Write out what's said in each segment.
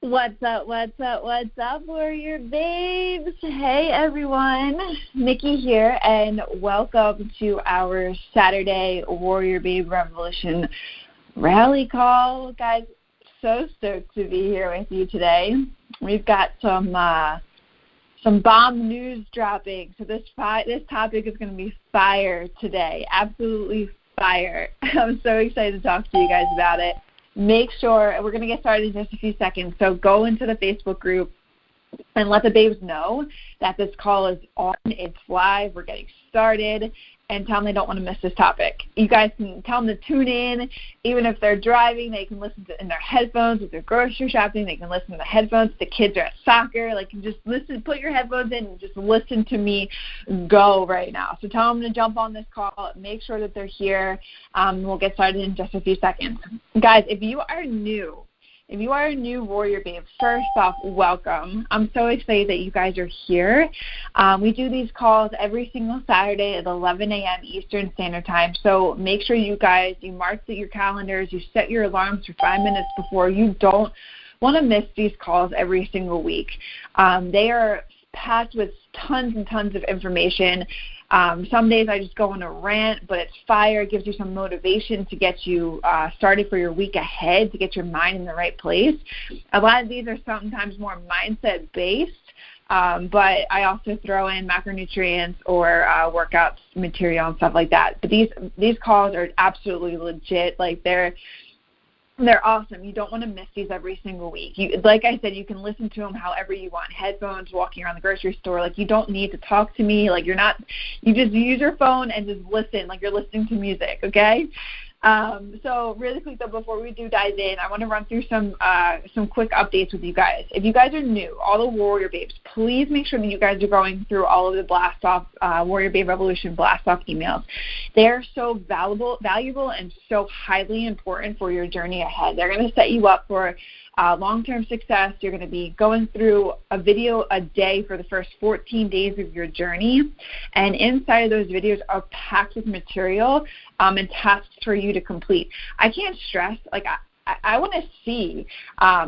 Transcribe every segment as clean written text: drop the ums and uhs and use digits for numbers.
What's up, Warrior Babes? Hey, everyone. Nikki here, and welcome to our Saturday Warrior Babe Revolution rally call. Guys, so stoked to be here with you today. We've got some bomb news dropping, so this topic is going to be fire today, absolutely fire. I'm so excited to talk to you guys about it. Make sure, we're going to get started in just a few seconds, so go into the Facebook group and let the babes know that this call is on, it's live, we're getting started, and tell them they don't want to miss this topic. You guys can tell them to tune in, even if they're driving, they can listen to in their headphones. If they're grocery shopping, they can listen to the headphones. The kids are at soccer, like just listen, put your headphones in and just listen to me go right now. So tell them to jump on this call, make sure that they're here. We'll get started in just a few seconds. Guys, if you are a new Warrior Babe, first off, welcome. I'm so excited that you guys are here. We do these calls every single Saturday at 11 a.m. Eastern Standard Time, so make sure you guys, you mark your calendars, you set your alarms for 5 minutes before. You don't want to miss these calls every single week. They are packed with tons and tons of information. Some days I just go on a rant, but it's fire. It gives you some motivation to get you started for your week ahead, to get your mind in the right place. A lot of these are sometimes more mindset-based, but I also throw in macronutrients or workouts material and stuff like that. But these calls are absolutely legit. Like they're awesome. You don't want to miss these every single week. Like I said, you can listen to them however you want. Headphones, walking around the grocery store. Like you don't need to talk to me. Like you just use your phone and just listen like you're listening to music, okay? So really quick though, before we do dive in, I want to run through some quick updates with you guys. If you guys are new, all the Warrior Babes, please make sure that you guys are going through all of the Blast Off Warrior Babe Revolution Blast Off emails. They're so valuable and so highly important for your journey ahead. They're going to set you up for long-term success. You're going to be going through a video a day for the first 14 days of your journey, and inside of those videos are packed with material and tasks for you to complete. I can't stress, like I want to see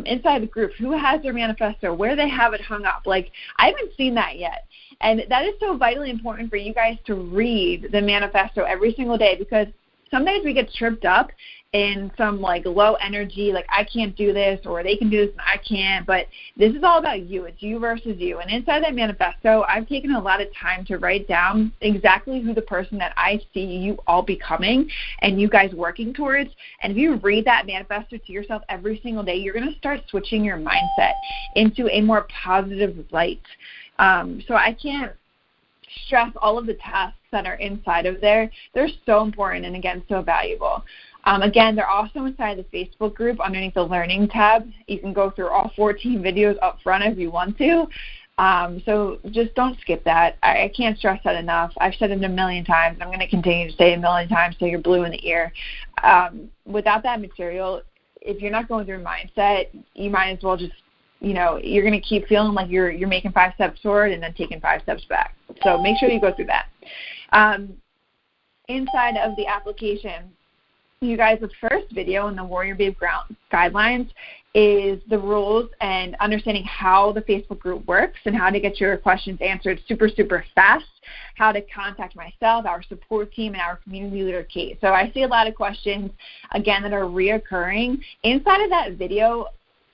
inside the group who has their manifesto, where they have it hung up. Like I haven't seen that yet. And that is so vitally important for you guys to read the manifesto every single day, because some days we get tripped up in some like low energy, like I can't do this, or they can do this and I can't. But this is all about you. It's you versus you. And inside that manifesto, I've taken a lot of time to write down exactly who the person that I see you all becoming and you guys working towards. And if you read that manifesto to yourself every single day, you're going to start switching your mindset into a more positive light. So I can't stress all of the tasks that are inside of there. They're so important and, again, so valuable. Again, they're also inside the Facebook group underneath the Learning tab. You can go through all 14 videos up front if you want to. So just don't skip that. I can't stress that enough. I've said it a million times. I'm going to continue to say it a million times so you're blue in the ear. Without that material, if you're not going through mindset, you might as well just, you're going to keep feeling like you're making 5 steps forward and then taking 5 steps back. So make sure you go through that. Inside of the application, you guys, the first video in the Warrior Babe guidelines is the rules and understanding how the Facebook group works and how to get your questions answered super, super fast, how to contact myself, our support team, and our community leader, Kate. So I see a lot of questions, again, that are reoccurring. Inside of that video,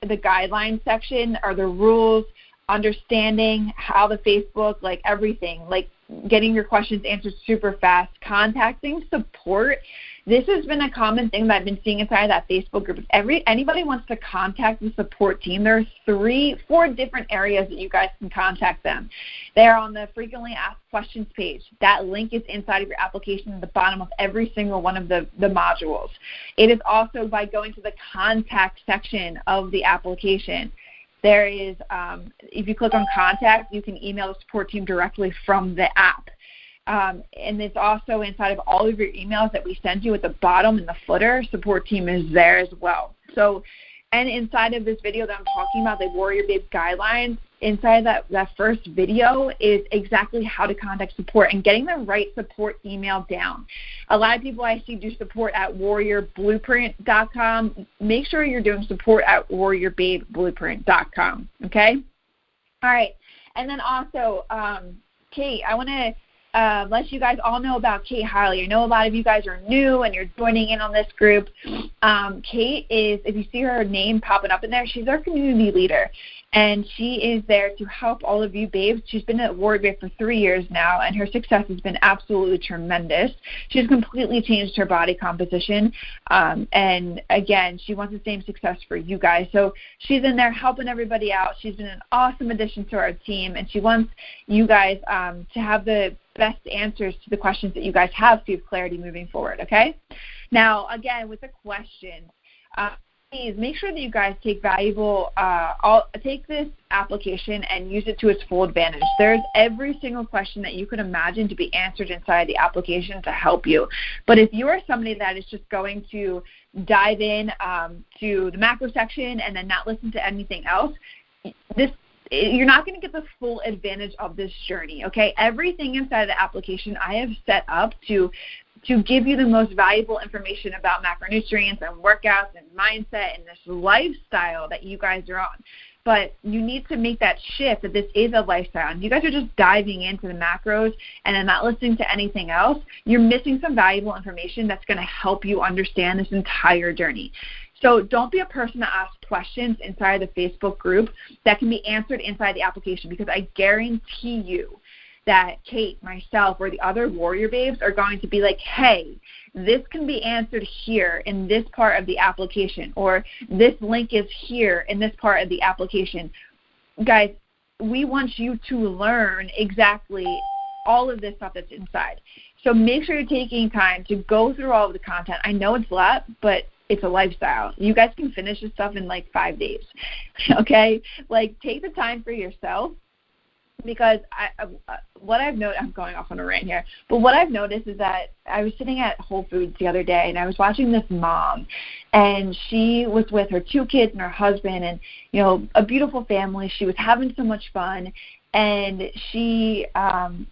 the guidelines section are the rules, understanding how the Facebook, like everything, like getting your questions answered super fast, contacting support. This has been a common thing that I've been seeing inside of that Facebook group. If anybody wants to contact the support team, there are 4 different areas that you guys can contact them. They're on the frequently asked questions page. That link is inside of your application at the bottom of every single one of the modules. It is also by going to the contact section of the application. There is, if you click on contact, you can email the support team directly from the app. And it's also inside of all of your emails that we send you at the bottom in the footer. Support team is there as well. So And inside of this video that I'm talking about, the Warrior Babe guidelines, inside that first video is exactly how to contact support and getting the right support email down. A lot of people I see do support at warriorblueprint.com. Make sure you're doing support at warriorbabeblueprint.com, okay? All right. And then also, Kate, I want to let you guys all know about Kate Hiley. I know a lot of you guys are new and you're joining in on this group. Kate is, if you see her name popping up in there, she's our community leader. And she is there to help all of you babes. She's been at Warrior Babe for 3 years now, and her success has been absolutely tremendous. She's completely changed her body composition. And, again, she wants the same success for you guys. So she's in there helping everybody out. She's been an awesome addition to our team, and she wants you guys to have the best answers to the questions that you guys have so you have clarity moving forward, okay? Now, again, with the questions, please make sure that you guys take take this application and use it to its full advantage. There's every single question that you could imagine to be answered inside the application to help you. But if you are somebody that is just going to dive in to the macro section and then not listen to anything else, you're not going to get the full advantage of this journey, okay? Everything inside the application I have set up to give you the most valuable information about macronutrients and workouts and mindset and this lifestyle that you guys are on. But you need to make that shift that this is a lifestyle. And you guys are just diving into the macros and then not listening to anything else. You're missing some valuable information that's going to help you understand this entire journey. So don't be a person that asks questions inside the Facebook group that can be answered inside the application, because I guarantee you that Kate, myself, or the other Warrior Babes are going to be like, hey, this can be answered here in this part of the application, or this link is here in this part of the application. Guys, we want you to learn exactly all of this stuff that's inside. So make sure you're taking time to go through all of the content. I know it's a lot, but it's a lifestyle. You guys can finish this stuff in like 5 days, okay? Like, take the time for yourself. Because what I've noticed, I'm going off on a rant here, but what I've noticed is that I was sitting at Whole Foods the other day, and I was watching this mom, and she was with her 2 kids and her husband, and, you know, a beautiful family. She was having so much fun, and she,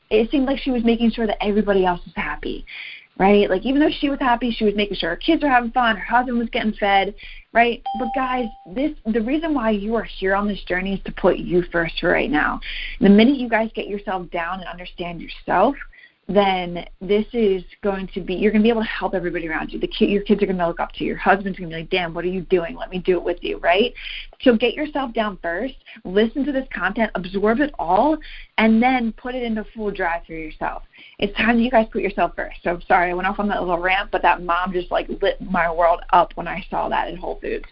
it seemed like she was making sure that everybody else was happy, right? Like, even though she was happy, she was making sure her kids were having fun, her husband was getting fed, right? But guys, the reason why you are here on this journey is to put you first right now. The minute you guys get yourself down and understand yourself, then this is going to be, you're going to be able to help everybody around you. Your kids are going to look up to you. Your husband's going to be like, damn, what are you doing? Let me do it with you, right? So get yourself down first, listen to this content, absorb it all, and then put it into full drive for yourself. It's time that you guys put yourself first. So sorry, I went off on that little rant, but that mom just like lit my world up when I saw that at Whole Foods.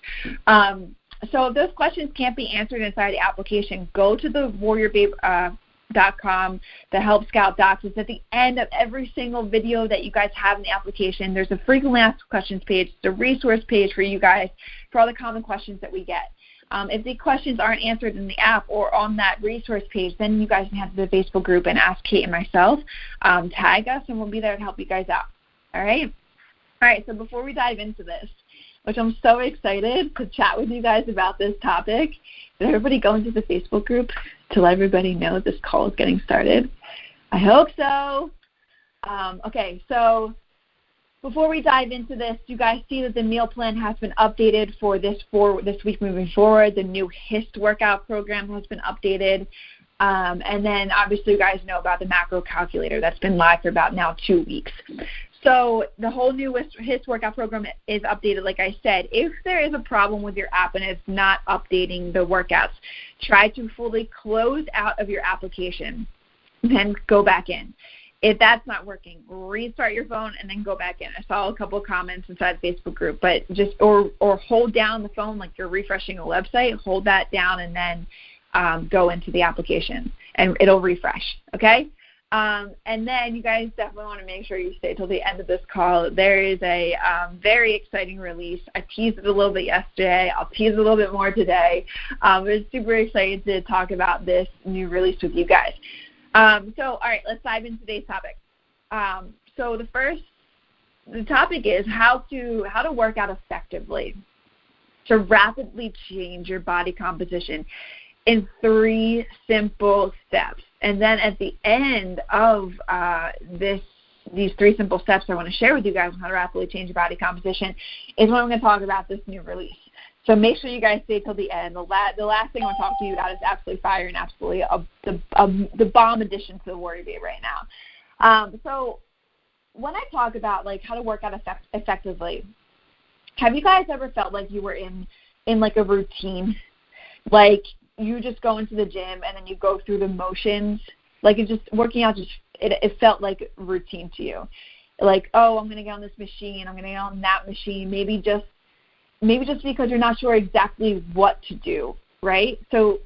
So if those questions can't be answered inside the application, go to the warriorbabe.com, the Help Scout Docs. It's at the end of every single video that you guys have in the application. There's a frequently asked questions page, the resource page for you guys for all the common questions that we get. If the questions aren't answered in the app or on that resource page, then you guys can head to the Facebook group and ask Kate and myself, tag us, and we'll be there to help you guys out. All right? All right, so before we dive into this, which I'm so excited to chat with you guys about this topic, did everybody go into the Facebook group to let everybody know this call is getting started? I hope so. Okay, so before we dive into this, you guys see that the meal plan has been updated for this week moving forward. The new HIST workout program has been updated. And then obviously you guys know about the macro calculator that's been live for about now 2 weeks. So the whole new HIST workout program is updated, like I said. If there is a problem with your app and it's not updating the workouts, try to fully close out of your application, then go back in. If that's not working, restart your phone and then go back in. I saw a couple of comments inside the Facebook group, but just or hold down the phone like you're refreshing a website. Hold that down and then go into the application, and it'll refresh, okay? And then you guys definitely want to make sure you stay till the end of this call. There is a very exciting release. I teased it a little bit yesterday. I'll tease it a little bit more today. We're super excited to talk about this new release with you guys. So, all right, let's dive into today's topic. So the topic is how to work out effectively. to rapidly change your body composition in 3 simple steps. And then at the end of these 3 simple steps I want to share with you guys on how to rapidly change your body composition is when I'm going to talk about this new release. So make sure you guys stay till the end. The last thing I want to talk to you about is absolutely fire and absolutely the bomb addition to the Warrior Babe right now. So when I talk about like how to work out effectively, have you guys ever felt like you were in like a routine? Like you just go into the gym and then you go through the motions? Like it just working out it felt like routine to you. Like, oh, I'm going to get on this machine. I'm going to get on that machine. Maybe just because you're not sure exactly what to do, right? So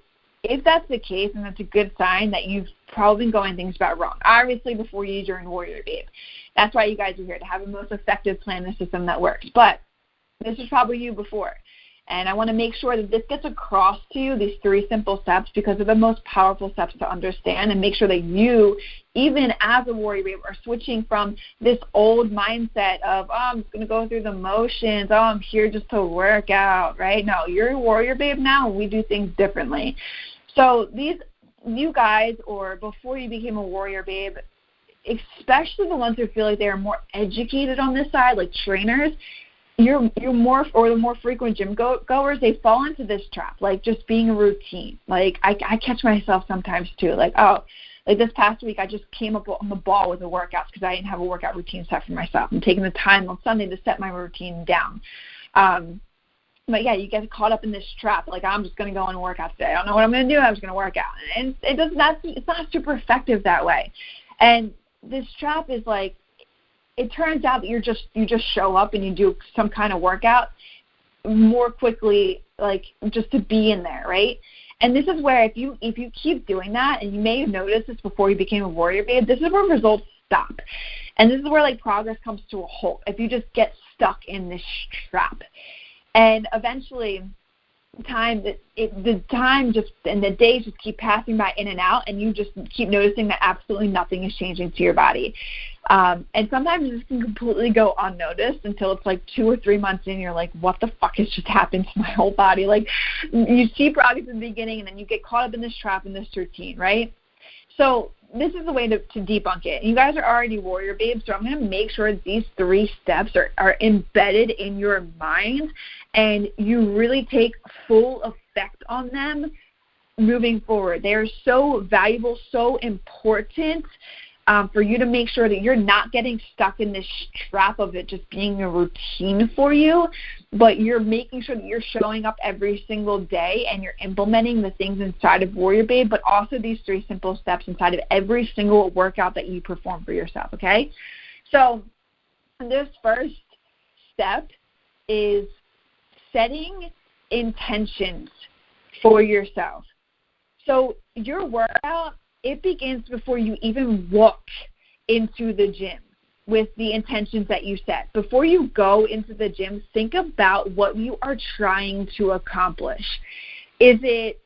if that's the case, and that's a good sign that you've probably been going things about wrong. Obviously, before you join Warrior Babe. That's why you guys are here, to have a most effective plan and system that works. But this is probably you before. And I want to make sure that this gets across to you, these 3 simple steps, because they're the most powerful steps to understand, and make sure that you, even as a Warrior Babe, are switching from this old mindset of, oh, I'm just going to go through the motions, oh, I'm here just to work out, right? No, you're a Warrior Babe now, and we do things differently. So you guys, or before you became a Warrior Babe, especially the ones who feel like they are more educated on this side, like trainers, you're more, or the more frequent gym goers, they fall into this trap, like just being a routine. Like I catch myself sometimes too, like, oh, like this past week I just came up on the ball with the workouts because I didn't have a workout routine set for myself. I'm taking the time on Sunday to set my routine down. But yeah, you get caught up in this trap, like I'm just going to go and work out today. I don't know what I'm going to do. I'm just going to work out. And it's not super effective that way. And this trap is like, it turns out that you just show up and you do some kind of workout more quickly, like just to be in there, right? And this is where if you keep doing that, and you may have noticed this before you became a Warrior Babe, this is where results stop. And this is where like progress comes to a halt if you just get stuck in this trap. And eventually the time just and the days just keep passing by in and out, and you just keep noticing that absolutely nothing is changing to your body. And sometimes this can completely go unnoticed until it's like 2 or 3 months in, you're like, what the fuck has just happened to my whole body? Like you see progress in the beginning, and then you get caught up in this trap, in this routine, right? So this is the way to debunk it. You guys are already Warrior Babes, so I'm going to make sure that these 3 steps are embedded in your mind, and you really take full effect on them moving forward. They are so valuable, so important for you to make sure that you're not getting stuck in this trap of it just being a routine for you, but you're making sure that you're showing up every single day and you're implementing the things inside of Warrior Babe, but also these 3 simple steps inside of every single workout that you perform for yourself, okay? So this first step is setting intentions for yourself. So your workout, it begins before you even walk into the gym with the intentions that you set. Before you go into the gym, think about what you are trying to accomplish. Is it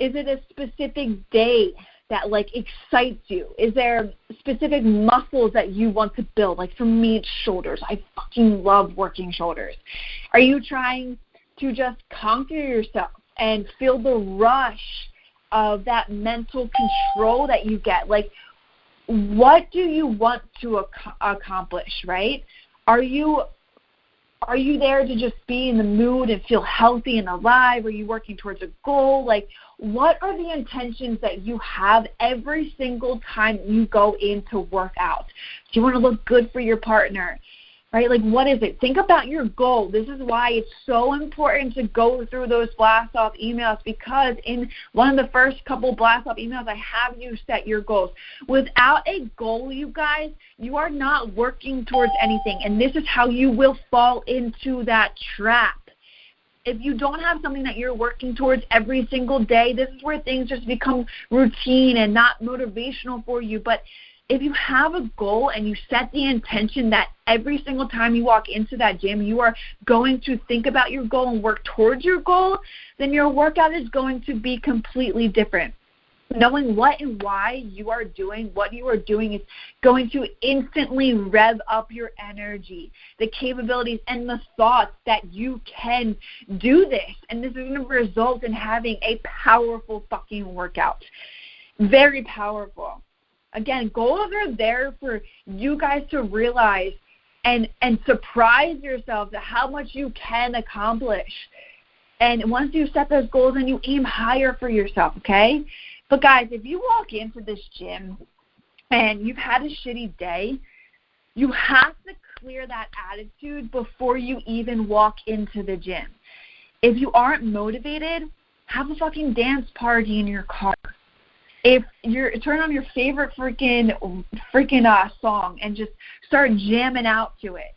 a specific day that like excites you? Is there specific muscles that you want to build? Like for me, it's shoulders. I fucking love working shoulders. Are you trying to just conquer yourself and feel the rush of that mental control that you get? Like, what do you want to accomplish, right? Are you there to just be in the mood and feel healthy and alive? Are you working towards a goal? Like, what are the intentions that you have every single time you go in to work out? Do you want to look good for your partner? Right? Like, what is it? Think about your goal. This is why it's so important to go through those blast-off emails, because in one of the first couple blast-off emails, I have you set your goals. Without a goal, you guys, you are not working towards anything, and this is how you will fall into that trap. If you don't have something that you're working towards every single day, this is where things just become routine and not motivational for you. But if you have a goal and you set the intention that every single time you walk into that gym, you are going to think about your goal and work towards your goal, then your workout is going to be completely different. Knowing what and why you are doing what you are doing is going to instantly rev up your energy, the capabilities, and the thoughts that you can do this. And this is going to result in having a powerful fucking workout. Very powerful. Again, goals are there for you guys to realize and surprise yourselves at how much you can accomplish. And once you set those goals, then you aim higher for yourself, okay? But guys, if you walk into this gym and you've had a shitty day, you have to clear that attitude before you even walk into the gym. If you aren't motivated, have a fucking dance party in your car. If you're turn on your favorite freaking song and just start jamming out to it.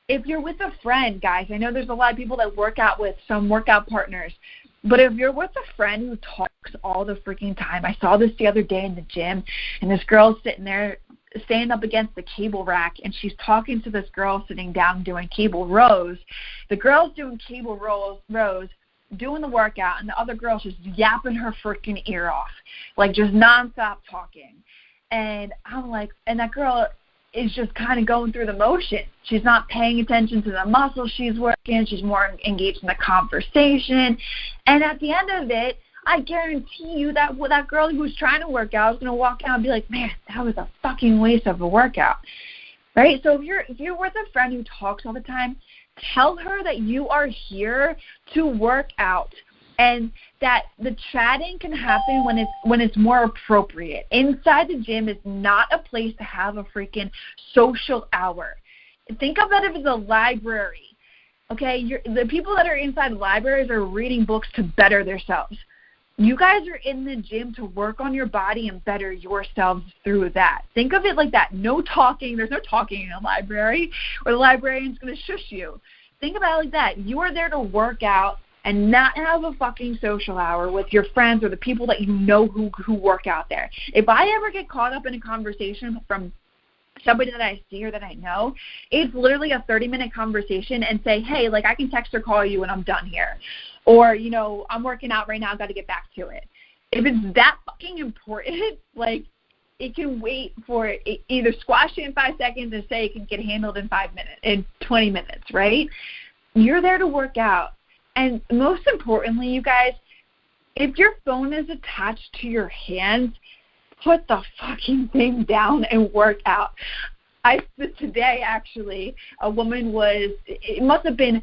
If you're with a friend, guys, I know there's a lot of people that work out with some workout partners. But if you're with a friend who talks all the freaking time, I saw this the other day in the gym, and this girl's sitting there, standing up against the cable rack, and she's talking to this girl sitting down doing cable rows. The girl's doing cable rows, doing the workout, and the other girl's just yapping her freaking ear off, like just nonstop talking. And I'm like, and that girl is just kind of going through the motion. She's not paying attention to the muscles she's working. She's more engaged in the conversation. And at the end of it, I guarantee you that that girl who was trying to work out is going to walk out and be like, man, that was a fucking waste of a workout. Right? So if you're with a friend who talks all the time, tell her that you are here to work out and that the chatting can happen when it's more appropriate. Inside the gym is not a place to have a freaking social hour. Think of it as a library. Okay, the people that are inside libraries are reading books to better themselves. You guys are in the gym to work on your body and better yourselves through that. Think of it like that. No talking. There's no talking in a library or the librarian's going to shush you. Think about it like that. You are there to work out and not have a fucking social hour with your friends or the people that you know who work out there. If I ever get caught up in a conversation from somebody that I see or that I know, it's literally a 30-minute conversation and say, hey, like I can text or call you when I'm done here. Or, you know, I'm working out right now, I've got to get back to it. If it's that fucking important, like it can wait for it, either squash it in 5 seconds and say it can get handled in 5 minutes, in 20 minutes, right? You're there to work out. And most importantly, you guys, if your phone is attached to your hands, put the fucking thing down and work out. Today, actually, a woman it must have been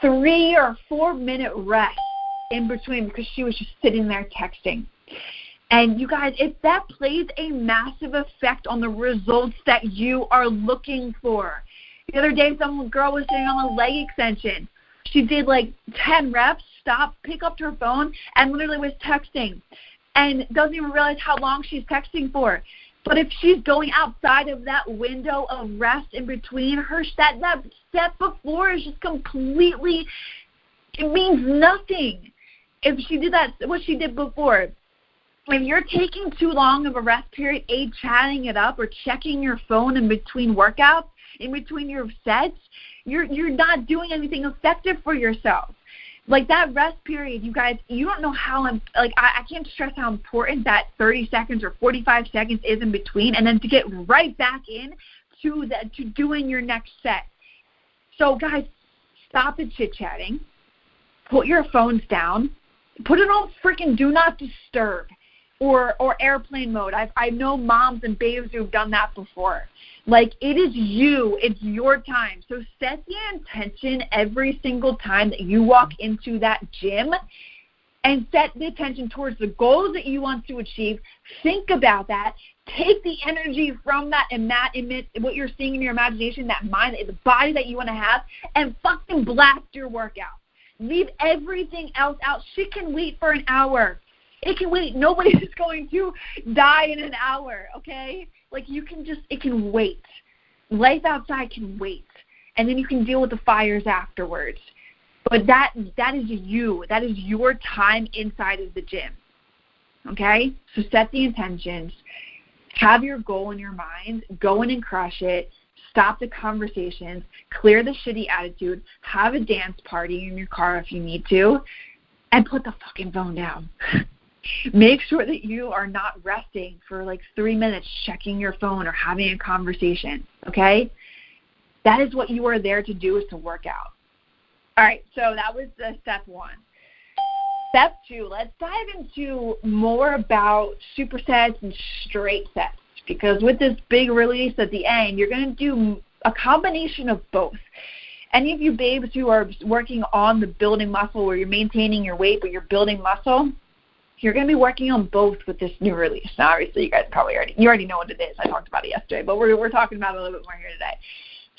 3 or 4 minute rest in between because she was just sitting there texting. And you guys, if that plays a massive effect on the results that you are looking for. The other day, some girl was sitting on a leg extension. She did like 10 reps, stopped, picked up her phone, and literally was texting. And doesn't even realize how long she's texting for. But if she's going outside of that window of rest in between, that step before is just completely, it means nothing. If she did that, what she did before, if you're taking too long of a rest period, chatting it up or checking your phone in between workouts, in between your sets, you're not doing anything effective for yourself. Like that rest period, you guys, you don't know how, I can't stress how important that 30 seconds or 45 seconds is in between, and then to get right back in to doing your next set. So guys, stop the chit-chatting, put your phones down, put it on freaking do not disturb or airplane mode. I know moms and babes who've done that before. Like, it is you. It's your time. So set the intention every single time that you walk into that gym and set the attention towards the goals that you want to achieve. Think about that. Take the energy from that and what you're seeing in your imagination, that mind, the body that you want to have, and fucking blast your workout. Leave everything else out. Shit can wait for an hour. It can wait. Nobody is going to die in an hour, okay? Like, it can wait. Life outside can wait. And then you can deal with the fires afterwards. But that is you. That is your time inside of the gym, okay? So set the intentions. Have your goal in your mind. Go in and crush it. Stop the conversations. Clear the shitty attitude. Have a dance party in your car if you need to. And put the fucking phone down. Make sure that you are not resting for like 3 minutes checking your phone or having a conversation, okay? That is what you are there to do, is to work out. All right, so that was the step 1. Step 2, let's dive into more about supersets and straight sets, because with this big release at the end, you're going to do a combination of both. Any of you babes who are working on the building muscle, where you're maintaining your weight but you're building muscle, you're going to be working on both with this new release. Now, obviously, you guys probably already know what it is. I talked about it yesterday, but we're talking about it a little bit more here today.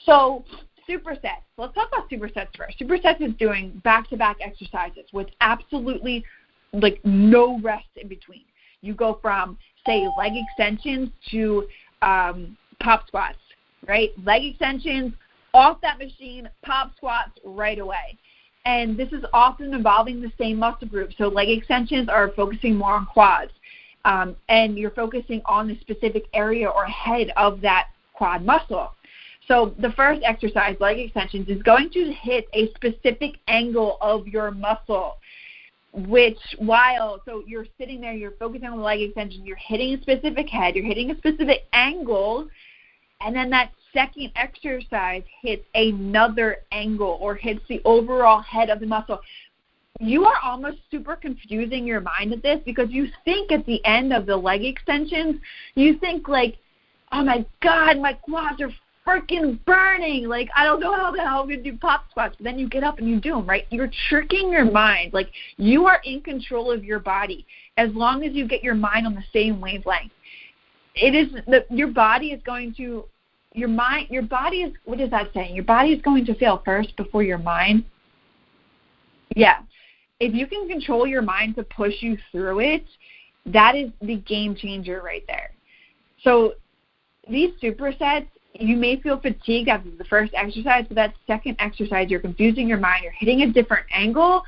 So supersets. Let's talk about supersets first. Supersets is doing back-to-back exercises with absolutely like no rest in between. You go from, say, leg extensions to pop squats, right? Leg extensions, off that machine, pop squats right away. And this is often involving the same muscle group. So leg extensions are focusing more on quads, and you're focusing on the specific area or head of that quad muscle. So the first exercise, leg extensions, is going to hit a specific angle of your muscle, so you're sitting there, you're focusing on the leg extension, you're hitting a specific head, you're hitting a specific angle, and then that second exercise hits another angle or hits the overall head of the muscle. You are almost super confusing your mind at this, because you think at the end of the leg extensions, you think like, oh my God, my quads are freaking burning. Like, I don't know how the hell I'm going to do pop squats. But then you get up and you do them, right? You're tricking your mind. Like, you are in control of your body as long as you get your mind on the same wavelength. Your body is going to, what is that saying? Your body is going to fail first before your mind. Yeah. If you can control your mind to push you through it, that is the game changer right there. So these supersets, you may feel fatigued after the first exercise, but that second exercise, you're confusing your mind. You're hitting a different angle,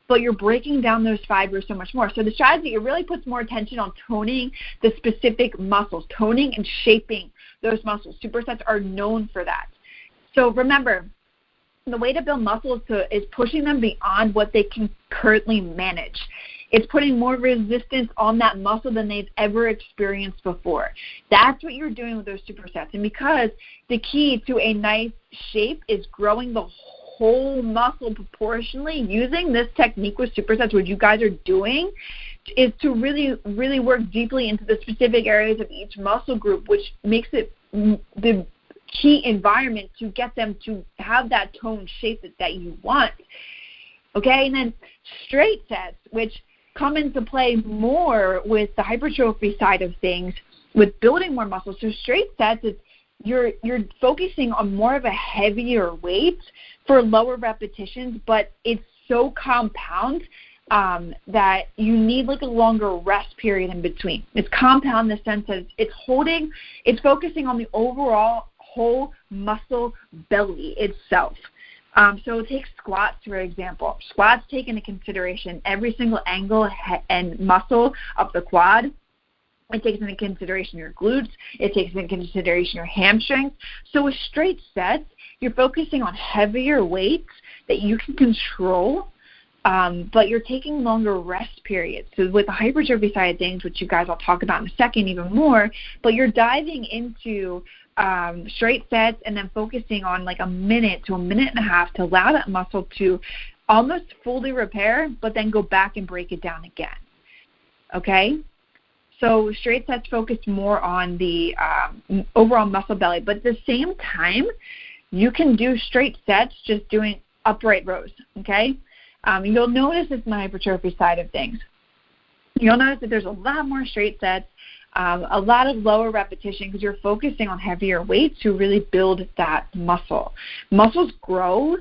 but you're breaking down those fibers so much more. So the strategy, it really puts more attention on toning the specific muscles, toning and shaping those muscles. Supersets are known for that. So remember, the way to build muscle is pushing them beyond what they can currently manage. It's putting more resistance on that muscle than they've ever experienced before. That's what you're doing with those supersets. And because the key to a nice shape is growing the whole muscle proportionally, using this technique with supersets, what you guys are doing is to really, really work deeply into the specific areas of each muscle group, which makes it the key environment to get them to have that toned shape that you want. Okay, and then straight sets, which come into play more with the hypertrophy side of things, with building more muscle. So straight sets is you're focusing on more of a heavier weight for lower repetitions, but it's so compound that you need like a longer rest period in between. It's compound in the sense that it's focusing on the overall whole muscle belly itself. So take squats, for example. Squats take into consideration every single angle and muscle of the quad. It takes into consideration your glutes. It takes into consideration your hamstrings. So with straight sets, you're focusing on heavier weights that you can control, but you're taking longer rest periods. So with the hypertrophy side of things, which you guys will talk about in a second even more, but you're diving into straight sets and then focusing on like a minute to a minute and a half to allow that muscle to almost fully repair, but then go back and break it down again. Okay? So straight sets focus more on the overall muscle belly, but at the same time, you can do straight sets just doing upright rows, okay? You'll notice this in the hypertrophy side of things. You'll notice that there's a lot more straight sets, a lot of lower repetition, because you're focusing on heavier weights to really build that muscle. Muscles grow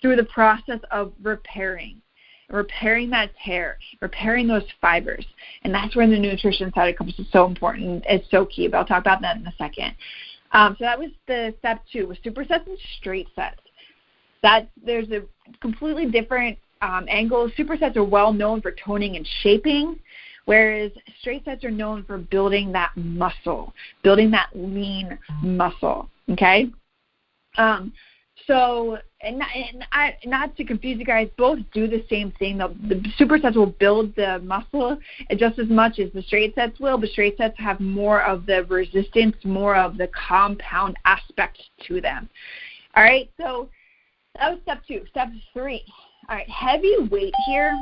through the process of repairing that tear, repairing those fibers. And that's where the nutrition side comes is so important. It's so key, but I'll talk about that in a second. So that was the step 2 with supersets and straight sets. There's a completely different angle. Supersets are well known for toning and shaping, whereas straight sets are known for building that muscle, building that lean muscle, okay? So, not to confuse you guys, both do the same thing. The supersets will build the muscle just as much as the straight sets will, but straight sets have more of the resistance, more of the compound aspect to them. All right, so that was step 2. Step 3. All right, heavy weight here.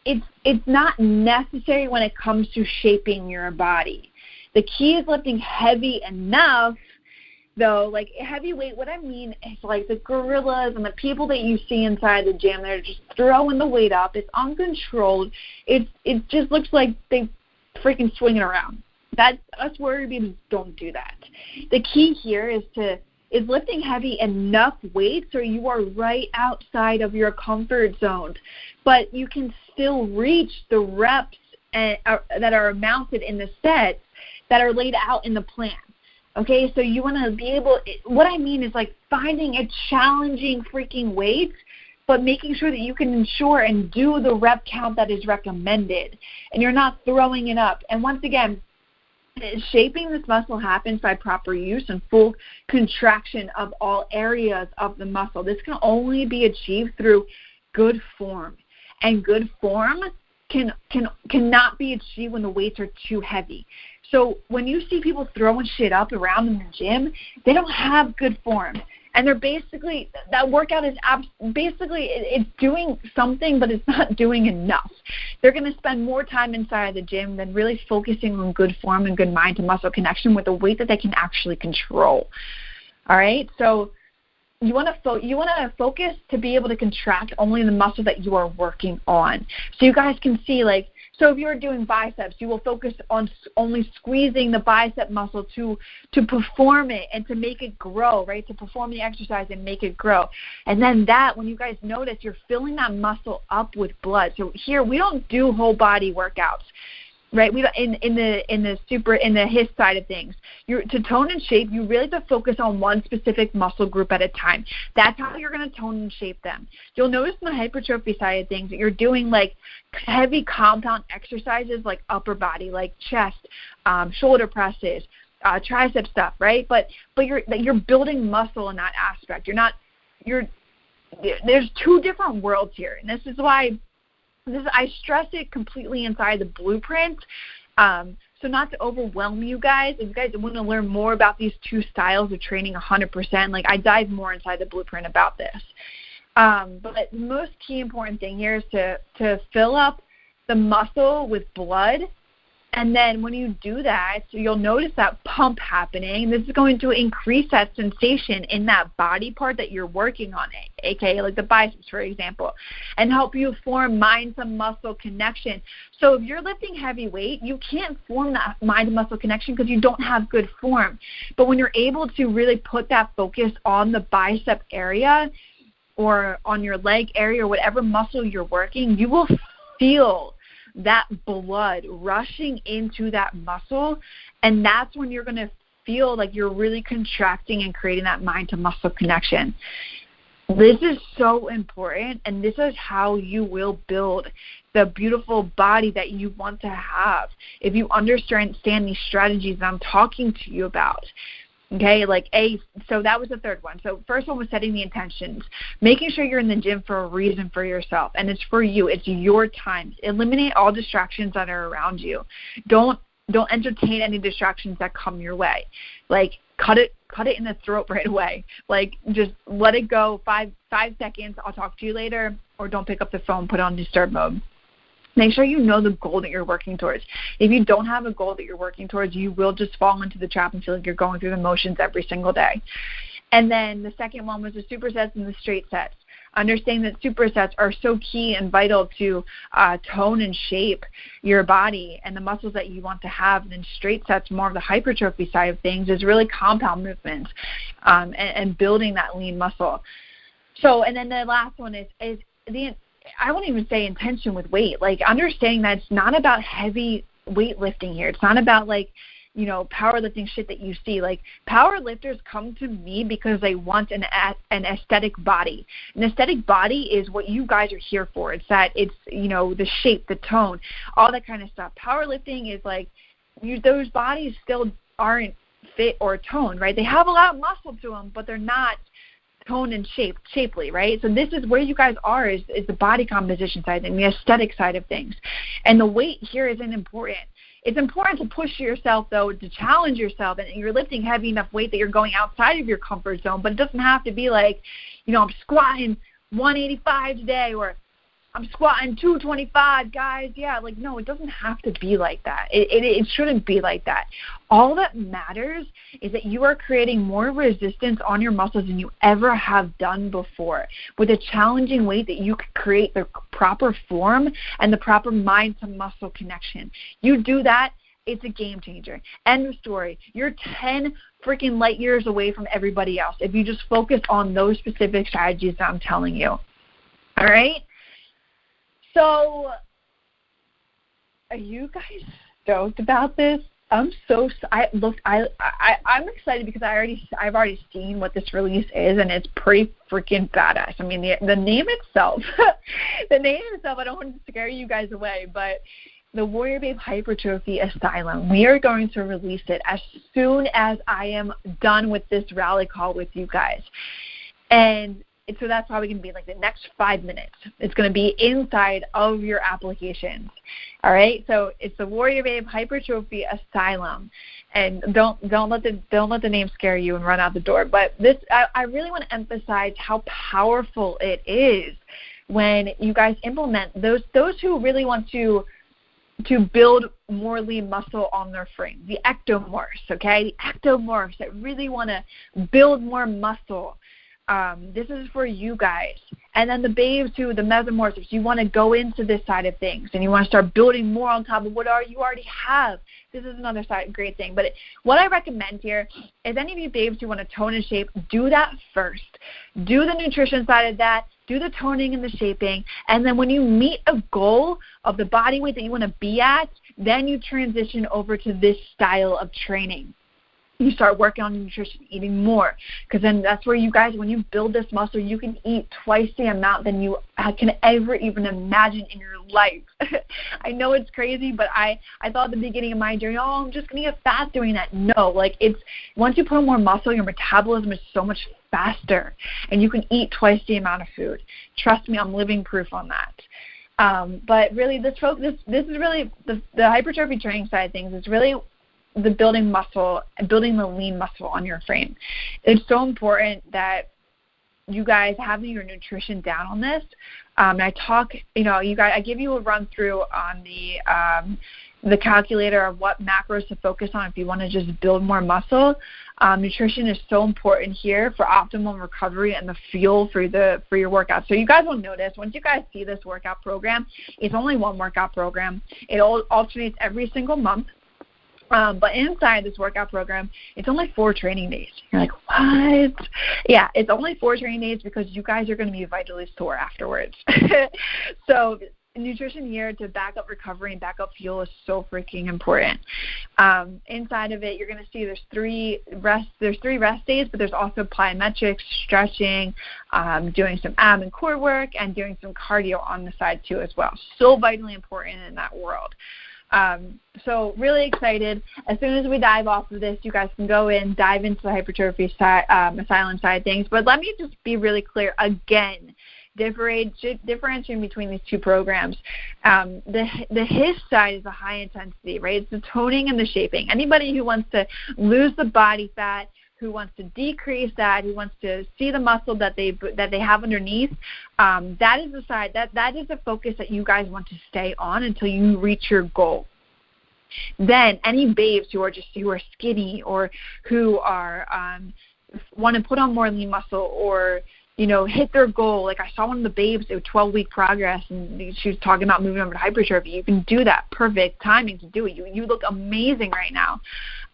It's not necessary when it comes to shaping your body. The key is lifting heavy enough, though. Like heavy weight, what I mean is like the gorillas and the people that you see inside the gym, they're just throwing the weight up. It's uncontrolled. It just looks like they freaking swing it around. Us warrior beams don't do that. The key here is lifting heavy enough weight so you are right outside of your comfort zone, but you can still reach the reps that are mounted in the sets that are laid out in the plan. Okay, so you want to be able, what I mean is like finding a challenging freaking weight, but making sure that you can ensure and do the rep count that is recommended, and you're not throwing it up. And once again, shaping this muscle happens by proper use and full contraction of all areas of the muscle. This can only be achieved through good form, and good form cannot be achieved when the weights are too heavy. So when you see people throwing shit up around in the gym, they don't have good form. And they're basically, that workout is basically, it's doing something, but it's not doing enough. They're going to spend more time inside the gym than really focusing on good form and good mind to muscle connection with a weight that they can actually control. All right? So you want to focus to be able to contract only the muscle that you are working on. So you guys can see, like, so if you're doing biceps, you will focus on only squeezing the bicep muscle to perform it and to make it grow, right? To perform the exercise and make it grow. And then that, when you guys notice, you're filling that muscle up with blood. So here, we don't do whole body workouts, right? We don't, in the HIIT side of things. To tone and shape, you really have to focus on one specific muscle group at a time. That's how you're going to tone and shape them. You'll notice in the hypertrophy side of things that you're doing like heavy compound exercises like upper body, like chest, shoulder presses, tricep stuff, right? But you're building muscle in that aspect. There's two different worlds here, and this is why. I stress it completely inside the blueprint. So not to overwhelm you guys, if you guys want to learn more about these two styles of training 100%, like I dive more inside the blueprint about this. But the most key important thing here is to fill up the muscle with blood. And then when you do that, you'll notice that pump happening. This is going to increase that sensation in that body part that you're working on, aka like the biceps, for example, and help you form mind-to-muscle connection. So if you're lifting heavy weight, you can't form that mind-to-muscle connection because you don't have good form. But when you're able to really put that focus on the bicep area or on your leg area or whatever muscle you're working, you will feel that blood rushing into that muscle, and that's when you're going to feel like you're really contracting and creating that mind-to-muscle connection. This is so important, and this is how you will build the beautiful body that you want to have if you understand these strategies that I'm talking to you about. Okay, so that was the third one. So first one was setting the intentions, making sure you're in the gym for a reason for yourself, and it's for you. It's your time. Eliminate all distractions that are around you. Don't entertain any distractions that come your way. Like cut it in the throat right away. Like just let it go. 5 seconds. I'll talk to you later, or don't pick up the phone. Put it on disturb mode. Make sure you know the goal that you're working towards. If you don't have a goal that you're working towards, you will just fall into the trap and feel like you're going through the motions every single day. And then the second one was the supersets and the straight sets. Understanding that supersets are so key and vital to tone and shape your body and the muscles that you want to have. And then straight sets, more of the hypertrophy side of things, is really compound movements and building that lean muscle. So, and then the last one is the I won't even say intention with weight, like understanding that it's not about heavy weightlifting here. It's not about powerlifting shit that you see. Like powerlifters come to me because they want an aesthetic body. An aesthetic body is what you guys are here for. It's the shape, the tone, all that kind of stuff. Powerlifting is like those bodies still aren't fit or toned, right? They have a lot of muscle to them, but they're not toned and shapely, right? So this is where you guys are is the body composition side and the aesthetic side of things. And the weight here isn't important. It's important to push yourself, though, to challenge yourself, and you're lifting heavy enough weight that you're going outside of your comfort zone, but it doesn't have to be like, I'm squatting 185 today, or I'm squatting 225, guys. Yeah, no, it doesn't have to be like that. It shouldn't be like that. All that matters is that you are creating more resistance on your muscles than you ever have done before. With a challenging weight that you can create the proper form and the proper mind to muscle connection. You do that, it's a game changer. End of story. You're 10 freaking light years away from everybody else if you just focus on those specific strategies that I'm telling you. All right? So, are you guys stoked about this? I'm excited because I've already seen what this release is, and it's pretty freaking badass. I mean, the name itself, I don't want to scare you guys away, but the Warrior Babe Hypertrophy Asylum, we are going to release it as soon as I am done with this rally call with you guys. And so that's probably going to be the next 5 minutes. It's going to be inside of your applications. All right? So it's the Warrior Babe Hypertrophy Asylum. And don't let the name scare you and run out the door. But this, I really want to emphasize how powerful it is when you guys implement those who really want to build more lean muscle on their frame. The ectomorphs, okay? The ectomorphs that really want to build more muscle. This is for you guys. And then the babes too, the mesomorphs, you want to go into this side of things and you want to start building more on top of what you already have. This is another great thing. But what I recommend here is any of you babes who want to tone and shape, do that first. Do the nutrition side of that. Do the toning and the shaping. And then when you meet a goal of the body weight that you want to be at, then you transition over to this style of training. You start working on nutrition, eating more, because then that's where you guys, when you build this muscle, you can eat twice the amount than you can ever even imagine in your life. I know it's crazy, but I thought at the beginning of my journey, I'm just going to get fat doing that. No, it's once you put on more muscle, your metabolism is so much faster, and you can eat twice the amount of food. Trust me, I'm living proof on that. But really, this is really the hypertrophy training side of things is really the building muscle, building the lean muscle on your frame. It's so important that you guys have your nutrition down on this. And I talk, you guys, I give you a run through on the calculator of what macros to focus on if you want to just build more muscle. Nutrition is so important here for optimal recovery and the fuel for your workout. So you guys will notice once you guys see this workout program, it's only one workout program. It alternates every single month. But inside this workout program, it's only 4 training days. You're like, what? Yeah, it's only 4 training days because you guys are going to be vitally sore afterwards. So nutrition here to back up recovery and back up fuel is so freaking important. Inside of it, you're going to see there's 3 rest days, but there's also plyometrics, stretching, doing some ab and core work, and doing some cardio on the side too as well. So vitally important in that world. So really excited. As soon as we dive off of this, you guys can go in, dive into the hypertrophy asylum side of things. But let me just be really clear again, differentiating between these 2 programs. The HISS side is the high intensity, right? It's the toning and the shaping. Anybody who wants to lose the body fat, who wants to decrease that, who wants to see the muscle that they have underneath, that is the side, that is the focus that you guys want to stay on until you reach your goal. Then any babes who are skinny or who are want to put on more lean muscle or hit their goal. Like I saw one of the babes, it was 12-week progress, and she was talking about moving over to hypertrophy. You can do that. Perfect timing to do it. You look amazing right now.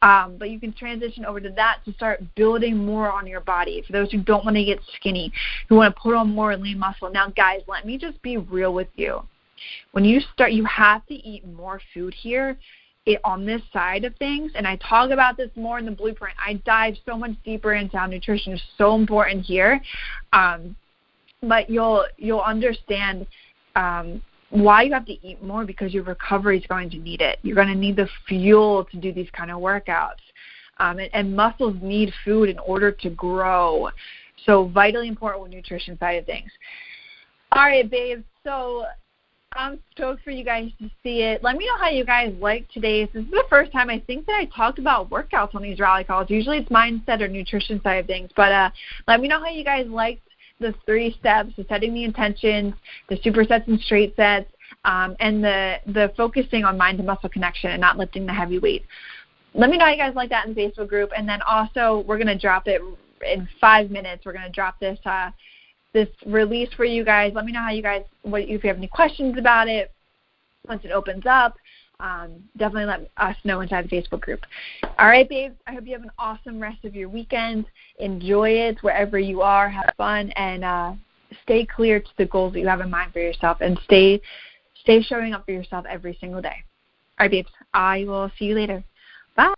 But you can transition over to that to start building more on your body. For those who don't want to get skinny, who want to put on more lean muscle. Now, guys, let me just be real with you. When you start, you have to eat more food here on this side of things, and I talk about this more in the blueprint. I dive so much deeper into how nutrition is so important here, but you'll understand why you have to eat more, because your recovery is going to need it. You're going to need the fuel to do these kind of workouts, and muscles need food in order to grow. So vitally important with nutrition side of things. All right, babes. So I'm stoked for you guys to see it. Let me know how you guys like today's. This is the first time I think that I talked about workouts on these rally calls. Usually it's mindset or nutrition side of things. But let me know how you guys liked the 3 steps, the setting the intentions, the supersets and straight sets, and the focusing on mind to muscle connection and not lifting the heavy weight. Let me know how you guys like that in the Facebook group. And then also we're going to drop it in 5 minutes. We're going to drop this release for you guys. Let me know how you guys, if you have any questions about it once it opens up. Definitely let us know inside the Facebook group. All right, babes, I hope you have an awesome rest of your weekend. Enjoy it wherever you are. Have fun, and stay clear to the goals that you have in mind for yourself, and stay showing up for yourself every single day. All right, babes, I will see you later. Bye.